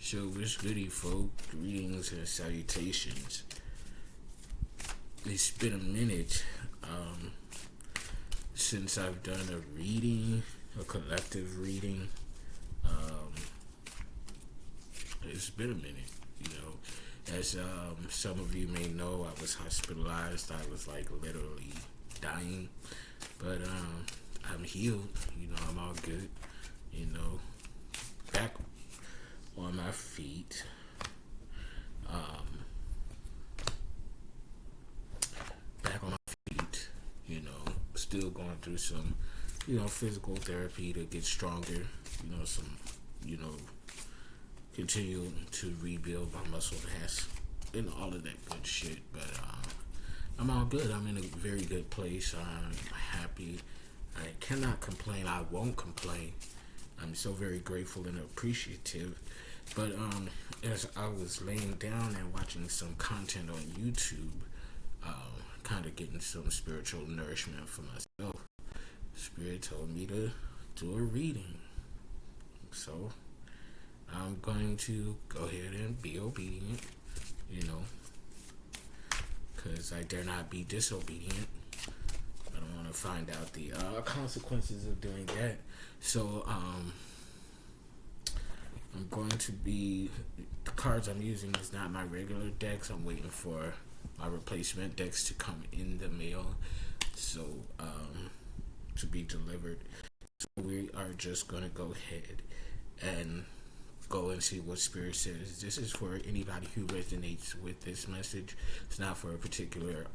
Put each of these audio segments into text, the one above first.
So what's goody, folk? Greetings and salutations. It's been a minute since I've done a reading, a collective reading. It's been a minute, As some of you may know, I was hospitalized. I was like literally dying, but I'm healed. I'm all good. Back on my feet. Back on my feet. Still going through some, physical therapy to get stronger. Continue to rebuild my muscle mass and all of that good shit. But I'm all good. I'm in a very good place. I'm happy. I cannot complain. I won't complain. I'm so very grateful and appreciative. But as I was laying down and watching some content on YouTube, kind of getting some spiritual nourishment for myself, Spirit told me to do a reading. So I'm going to go ahead and be obedient, because I dare not be disobedient. I don't want to find out the consequences of doing that. So I'm going to be, the cards I'm using is not my regular decks. I'm waiting for my replacement decks to come in the mail, so to be delivered. So we are just going to go ahead and go and see what Spirit says. This is for anybody who resonates with this message. It's not for a particular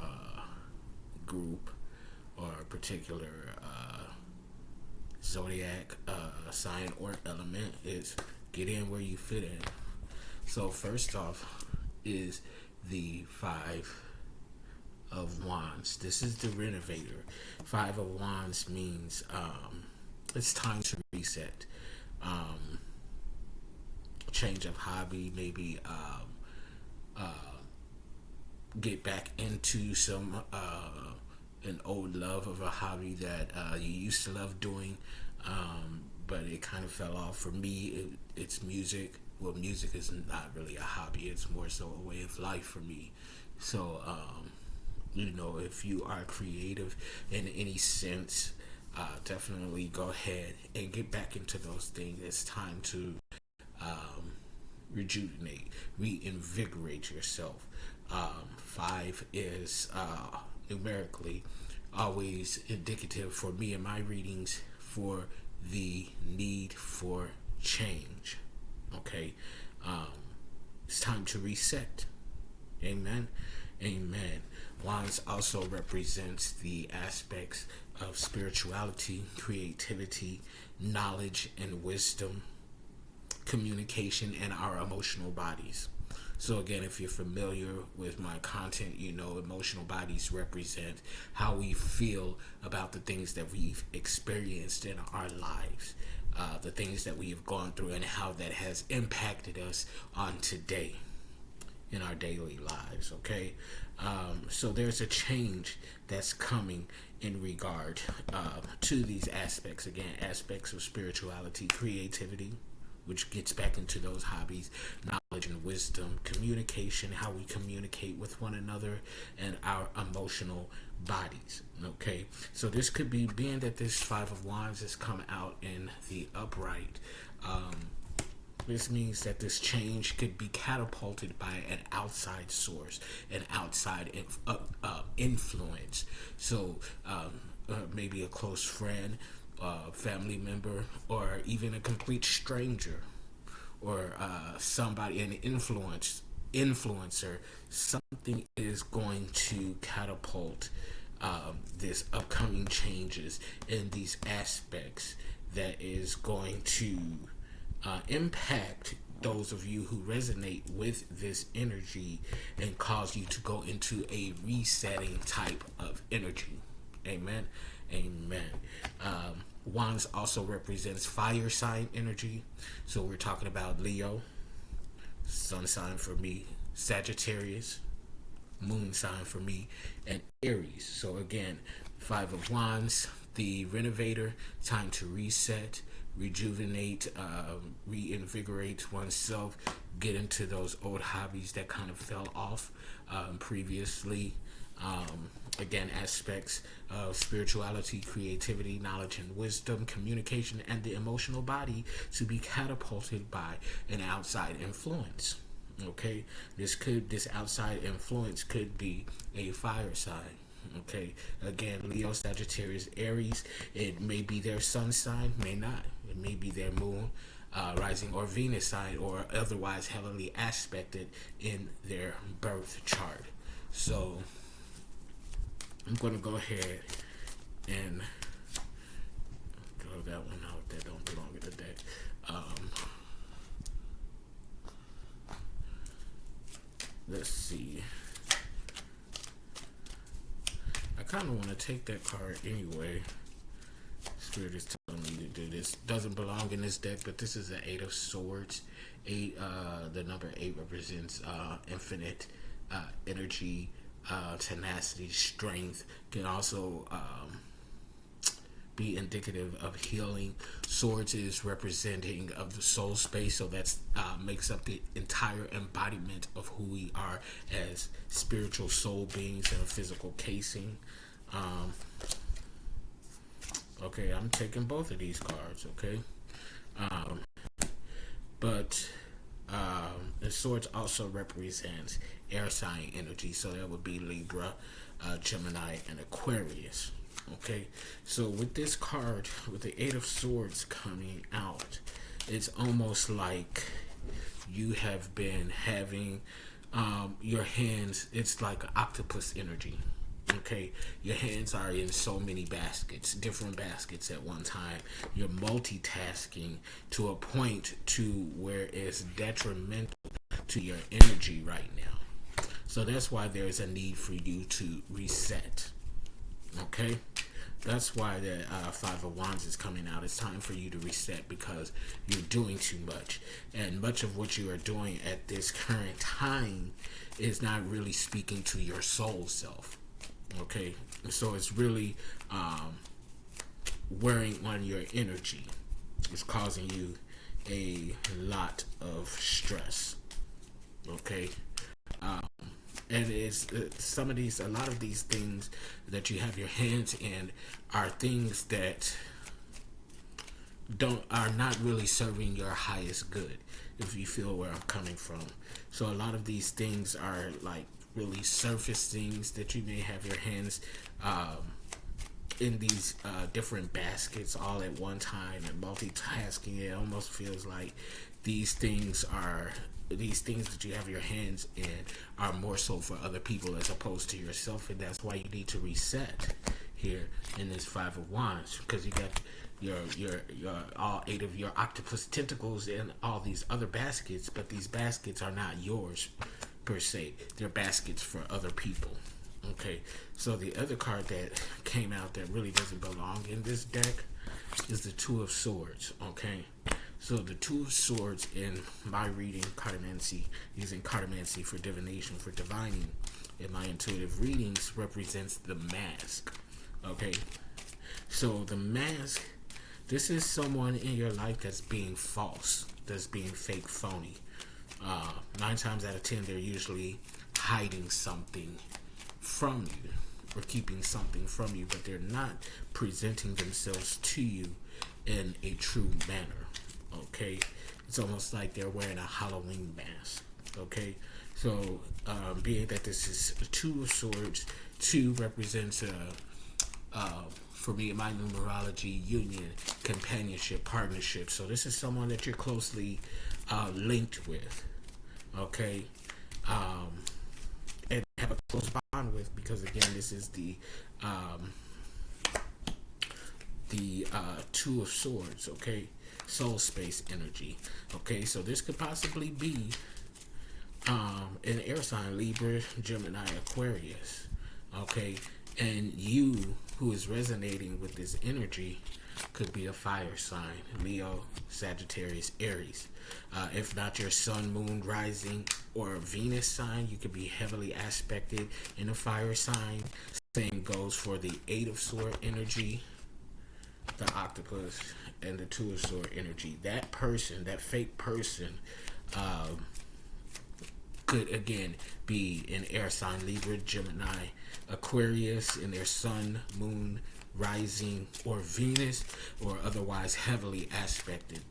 group or a particular zodiac sign or element. It's get in where you fit in. So first off is the Five of Wands. This is the renovator. Five of Wands means it's time to reset. Change of hobby, maybe get back into some an old love of a hobby that you used to love doing, but it kind of fell off. For me, it's music. Well, music is not really a hobby. It's more so a way of life for me. So, if you are creative in any sense, definitely go ahead and get back into those things. It's time to rejuvenate, reinvigorate yourself. Five is numerically always indicative for me in my readings for the need for change. Okay, it's time to reset. Amen. Amen. Wands also represents the aspects of spirituality, creativity, knowledge, and wisdom, communication, and our emotional bodies. So again, if you're familiar with my content, emotional bodies represent how we feel about the things that we've experienced in our lives, the things that we have gone through, and how that has impacted us on today in our daily lives. Okay, so there's a change that's coming in regard to these aspects. Again, aspects of spirituality, creativity, which gets back into those hobbies, knowledge and wisdom, communication, how we communicate with one another, and our emotional bodies. Okay, so this could be, being that this Five of Wands has come out in the upright, this means that this change could be catapulted by an outside source, an outside influence. So maybe a close friend, family member, or even a complete stranger, or somebody, an influencer. Something is going to catapult this upcoming changes in these aspects that is going to impact those of you who resonate with this energy and cause you to go into a resetting type of energy. Amen. Amen. Wands also represents fire sign energy. So we're talking about Leo, sun sign for me, Sagittarius, moon sign for me, and Aries. So again, Five of Wands, the renovator, time to reset, rejuvenate, reinvigorate oneself, get into those old hobbies that kind of fell off previously. Again, aspects of spirituality, creativity, knowledge and wisdom, communication, and the emotional body to be catapulted by an outside influence. Okay, this outside influence could be a fire sign. Okay, again, Leo, Sagittarius, Aries. It may be their sun sign, may not. It may be their moon, rising, or Venus sign, or otherwise heavily aspected in their birth chart. So I'm going to go ahead and throw that one out. That don't belong in the deck. Let's see. I kind of want to take that card anyway. Spirit is telling me to do this. Doesn't belong in this deck, but this is an 8 of Swords. The number 8 represents infinite energy, tenacity, strength. Can also be indicative of healing. Swords is representing of the soul space, so that's makes up the entire embodiment of who we are as spiritual soul beings in a physical casing. Okay, I'm taking both of these cards. Okay, but the swords also represents air sign energy, so that would be Libra, Gemini, and Aquarius. Okay, so with this card, with the 8 of Swords coming out, it's almost like you have been having your hands, it's like octopus energy. Okay, your hands are in so many baskets, different baskets at one time. You're multitasking to a point to where it's detrimental to your energy right now. So that's why there's a need for you to reset. Okay, that's why the 5 of Wands is coming out. It's time for you to reset because you're doing too much, and much of what you are doing at this current time is not really speaking to your soul self. Okay, so it's really wearing on your energy. It's causing you a lot of stress. Okay, and it's a lot of these things that you have your hands in are things that are not really serving your highest good, if you feel where I'm coming from. So a lot of these things are like really surface things that you may have your hands in these different baskets all at one time and multitasking. It almost feels like these things that you have your hands in are more so for other people as opposed to yourself, and that's why you need to reset here in this 5 of Wands, because you got your all 8 of your octopus tentacles in all these other baskets, but these baskets are not yours per se. They're baskets for other people. Okay, so the other card that came out that really doesn't belong in this deck is the 2 of Swords. Okay, so the 2 of Swords in my reading, cartomancy, using cartomancy for divination, for divining, in my intuitive readings, represents the mask. Okay, so the mask, this is someone in your life that's being false, that's being fake, phony. 9 times out of 10, they're usually hiding something from you or keeping something from you, but they're not presenting themselves to you in a true manner. Okay, it's almost like they're wearing a Halloween mask. Okay, so being that this is a 2 of Swords, 2 represents for me in my numerology, union, companionship, partnership. So this is someone that you're closely linked with. Okay, and have a close bond with, because again, this is the 2 of Swords. Okay, soul space energy. Okay, so this could possibly be an air sign, Libra, Gemini, Aquarius. Okay, and you who is resonating with this energy could be a fire sign, Leo, Sagittarius, Aries. If not your sun, moon, rising, or Venus sign, you could be heavily aspected in a fire sign. Same goes for the 8 of Sword energy, the octopus, and the 2 of Sword energy. That person, that fake person, could again be an air sign: Libra, Gemini, Aquarius, in their sun, moon, rising, or Venus, or otherwise heavily aspected.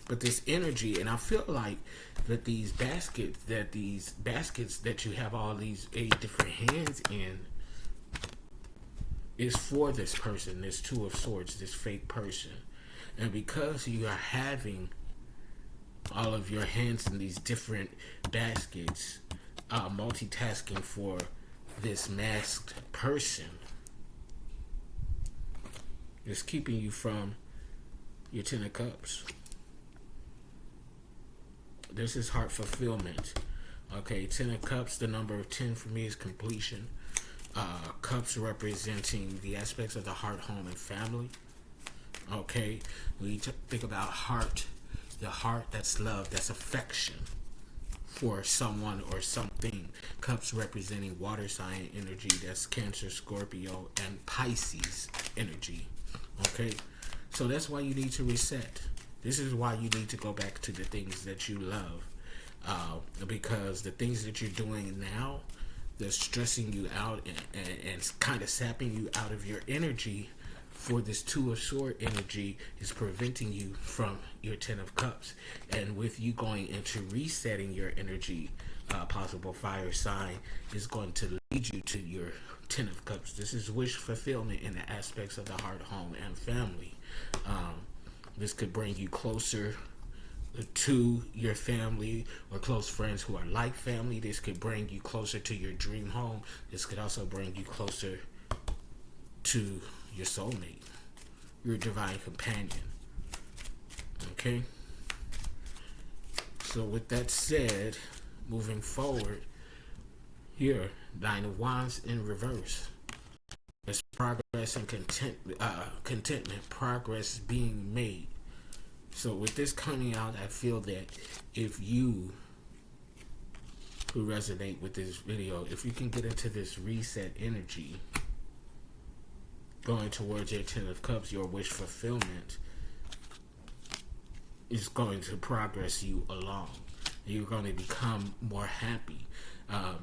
But this energy, and I feel like that these baskets that you have all these 8 different hands in, is for this person, this Two of Swords, this fake person. And because you are having all of your hands in these different baskets, multitasking for this masked person, is keeping you from your 10 of Cups. This is heart fulfillment. Okay, 10 of Cups, the number of 10 for me is completion. Cups representing the aspects of the heart, home, and family. Okay, we think about heart. The heart, that's love, that's affection for someone or something. Cups representing water sign energy, that's Cancer, Scorpio, and Pisces energy. Okay, so that's why you need to reset. This is why you need to go back to the things that you love, because the things that you're doing now, they're stressing you out and kind of sapping you out of your energy. For this Two of Swords energy is preventing you from your 10 of Cups. And with you going into resetting your energy, possible fire sign is going to lead you to your 10 of Cups. This is wish fulfillment in the aspects of the heart, home, and family. This could bring you closer to your family or close friends who are like family. This could bring you closer to your dream home. This could also bring you closer to your soulmate, your divine companion. Okay? So with that said, moving forward, here, 9 of Wands in reverse. There's progress and contentment, progress being made. So with this coming out, I feel that if you who resonate with this video, if you can get into this reset energy, going towards your 10 of Cups, your wish fulfillment is going to progress you along. You're going to become more happy.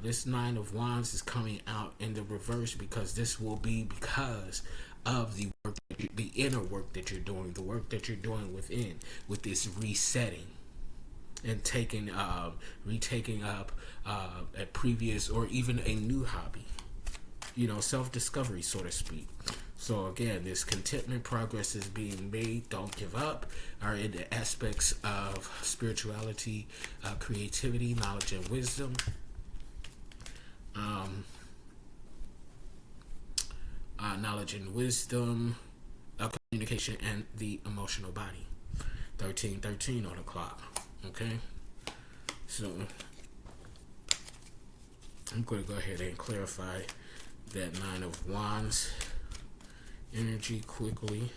This 9 of Wands is coming out in the reverse because this will be because of the work, the inner work that you're doing, the work that you're doing within, with this resetting and retaking up a previous or even a new hobby, self-discovery, so to speak. So again, this contentment, progress is being made, don't give up, are in the aspects of spirituality, creativity, knowledge, and wisdom. Knowledge and wisdom, communication, and the emotional body. 1313 on the clock. Okay, so I'm going to go ahead and clarify that 9 of Wands energy quickly.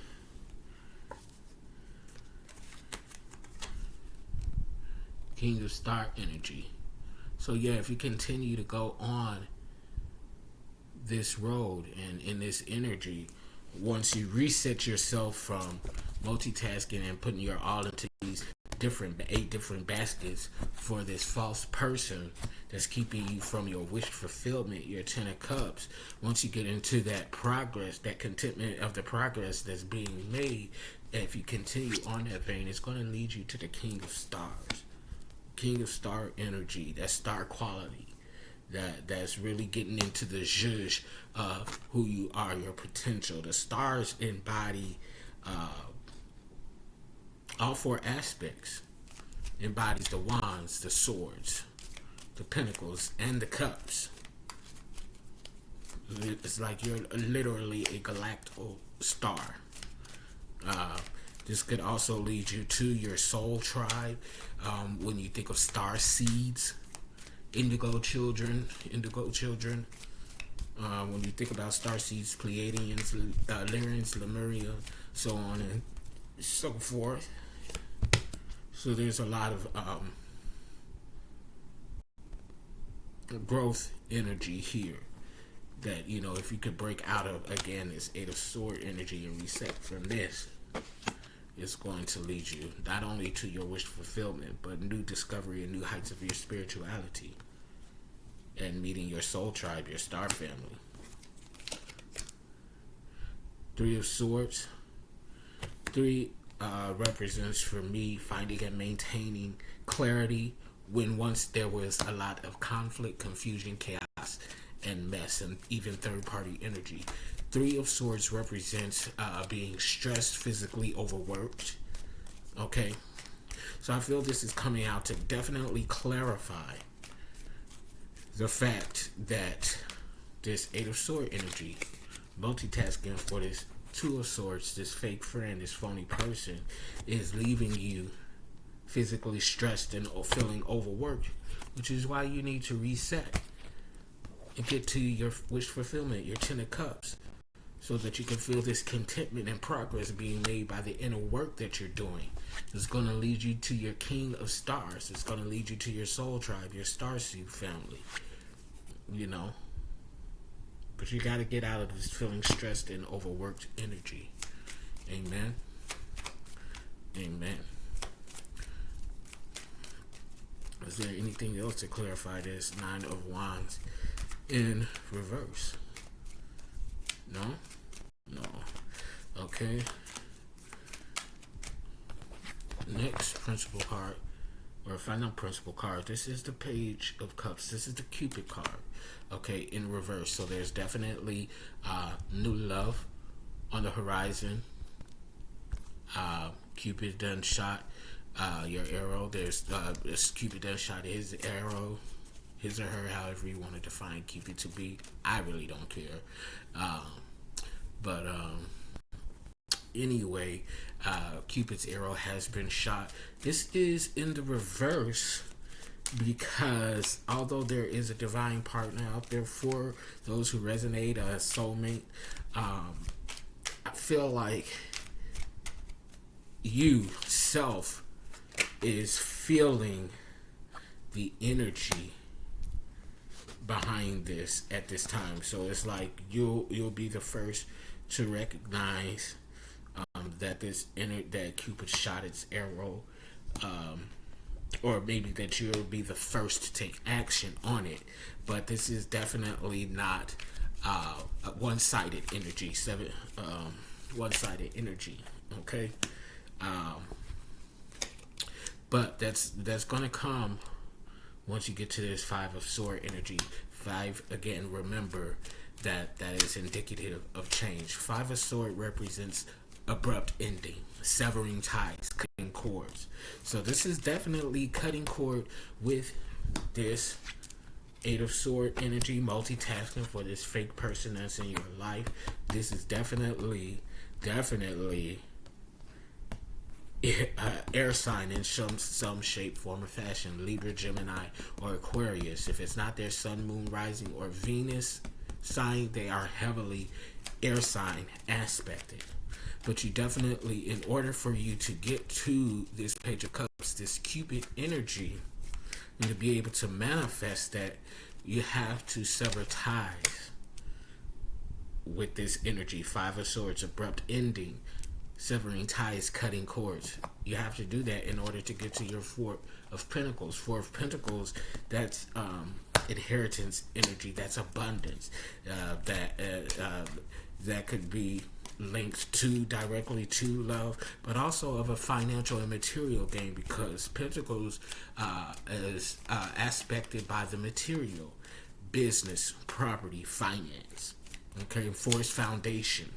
King of Star energy. So yeah, if you continue to go on this road and in this energy, once you reset yourself from multitasking and putting your all into these 8 different baskets for this false person that's keeping you from your wish fulfillment, your 10 of Cups, once you get into that progress, that contentment of the progress that's being made, and if you continue on that vein, it's going to lead you to the King of Stars. King of Star energy, that star quality, that's really getting into the zhuzh of who you are, your potential. The stars embody all 4 aspects. Embodies the wands, the swords, the pentacles, and the cups. It's like you're literally a galactical star. This could also lead you to your soul tribe. When you think of star seeds, indigo children. When you think about star seeds, Pleiadians, Lyrians, Lemuria, so on and so forth. So there's a lot of growth energy here that, if you could break out of, again, this 8 of Sword energy and reset from this, is going to lead you not only to your wish fulfillment, but new discovery and new heights of your spirituality and meeting your soul tribe, your star family. Three of Swords. Three represents for me finding and maintaining clarity when once there was a lot of conflict, confusion, chaos, and mess, and even third-party energy. Three of Swords represents being stressed, physically overworked. Okay? So I feel this is coming out to definitely clarify the fact that this Eight of Swords energy, multitasking for this Two of Swords, this fake friend, this phony person, is leaving you physically stressed and feeling overworked, which is why you need to reset and get to your wish fulfillment, your 10 of Cups, so that you can feel this contentment and progress being made by the inner work that you're doing. It's going to lead you to your King of Stars. It's going to lead you to your soul tribe, your starseed family, you know. But you got to get out of this feeling stressed and overworked energy. Amen. Amen. Is there anything else to clarify this Nine of Wands in reverse? No? No. Okay. Next principal card, or final principal card. This is the Page of Cups. This is the Cupid card. Okay, in reverse. So there's definitely new love on the horizon. Cupid done shot your arrow. There's Cupid done shot his arrow, his or her, however you want to define Cupid to be. I really don't care. But anyway, Cupid's arrow has been shot. This is in the reverse because although there is a divine partner out there for those who resonate, a soulmate, I feel like you self is feeling the energy behind this at this time. So it's like you'll be the first to recognize that that Cupid shot its arrow, or maybe that you'll be the first to take action on it. But this is definitely not a one-sided energy. One-sided energy. Okay, but that's gonna come once you get to this Five of Sword energy. Five, again, remember that is indicative of change. Five of Sword represents abrupt ending, severing ties, cutting cords. So this is definitely cutting cord with this Eight of Sword energy, multitasking for this fake person that's in your life. This is definitely air sign in some shape, form, or fashion. Libra, Gemini, or Aquarius. If it's not their sun, moon, rising, or Venus sign, they are heavily air sign aspected. But you definitely, in order for you to get to this Page of Cups, this Cupid energy, and to be able to manifest that, you have to sever ties with this energy. Five of Swords, abrupt ending, severing ties, cutting cords. You have to do that in order to get to your Four of Pentacles. Four of Pentacles, that's inheritance energy, that's abundance. That could be linked directly to love, but also of a financial and material gain, because Pentacles is aspected by the material, business, property, finance. Okay, force foundation.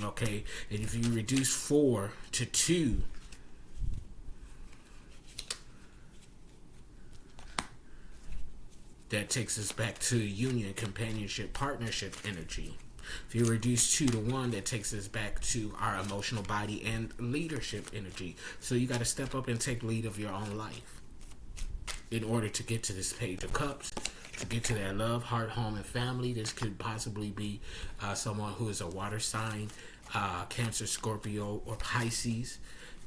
Okay, and if you reduce 4 to 2, that takes us back to union, companionship, partnership energy. If you reduce 2 to 1, that takes us back to our emotional body and leadership energy. So you got to step up and take lead of your own life in order to get to this Page of Cups, to get to that love, heart, home, and family. This could possibly be someone who is a water sign, Cancer, Scorpio, or Pisces.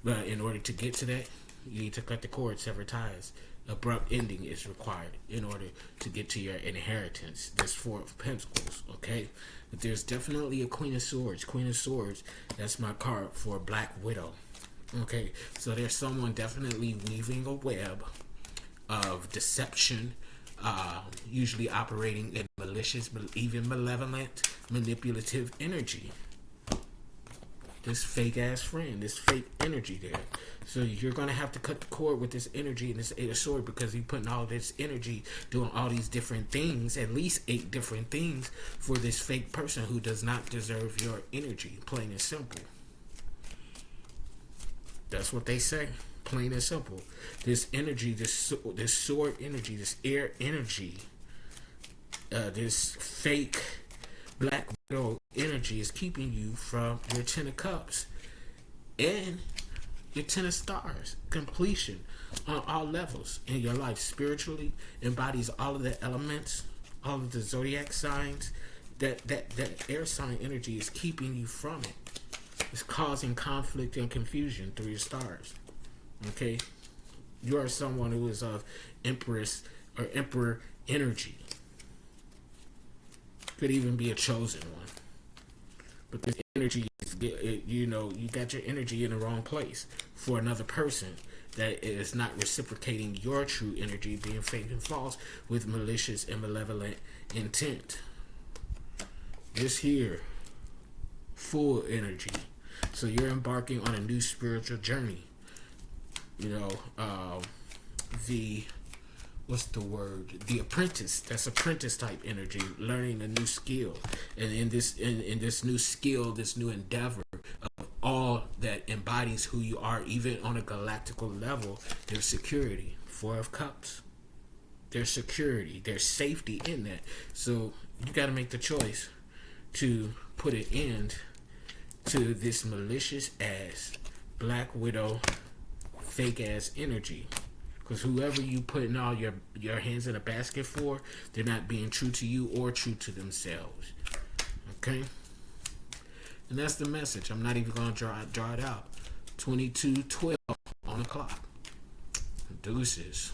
But in order to get to that, you need to cut the cord, sever ties. Abrupt ending is required in order to get to your inheritance. This Four of Pentacles, okay? But there's definitely a Queen of Swords. Queen of Swords, that's my card for Black Widow. Okay, so there's someone definitely weaving a web of deception, usually operating in malicious, even malevolent, manipulative energy. This fake ass friend, this fake energy there. So you're gonna have to cut the cord with this energy and this Eight of Swords, because you're putting all this energy doing all these different things, at least 8 different things, for this fake person who does not deserve your energy. Plain and simple. That's what they say. Plain and simple. This energy, this sword energy, this air energy, this fake Black Widow energy is keeping you from your 10 of Cups and your 10 of Stars. Completion on all levels in your life. Spiritually embodies all of the elements, all of the zodiac signs. That air sign energy is keeping you from it. It's causing conflict and confusion through your stars. Okay? You are someone who is of Empress or Emperor energy. Could even be a chosen one. But this energy is, you got your energy in the wrong place for another person that is not reciprocating your true energy, being fake and false with malicious and malevolent intent. This here, full energy. So you're embarking on a new spiritual journey. What's the word? The apprentice. That's apprentice type energy, learning a new skill. And in this new skill, this new endeavor of all that embodies who you are, even on a galactical level, there's security. 4 of Cups. There's security. There's safety in that. So you got to make the choice to put an end to this malicious ass Black Widow fake ass energy. Because whoever you putting all your hands in a basket for, they're not being true to you or true to themselves. Okay? And that's the message. I'm not even going to draw it out. 22:12 on the clock. Deuces.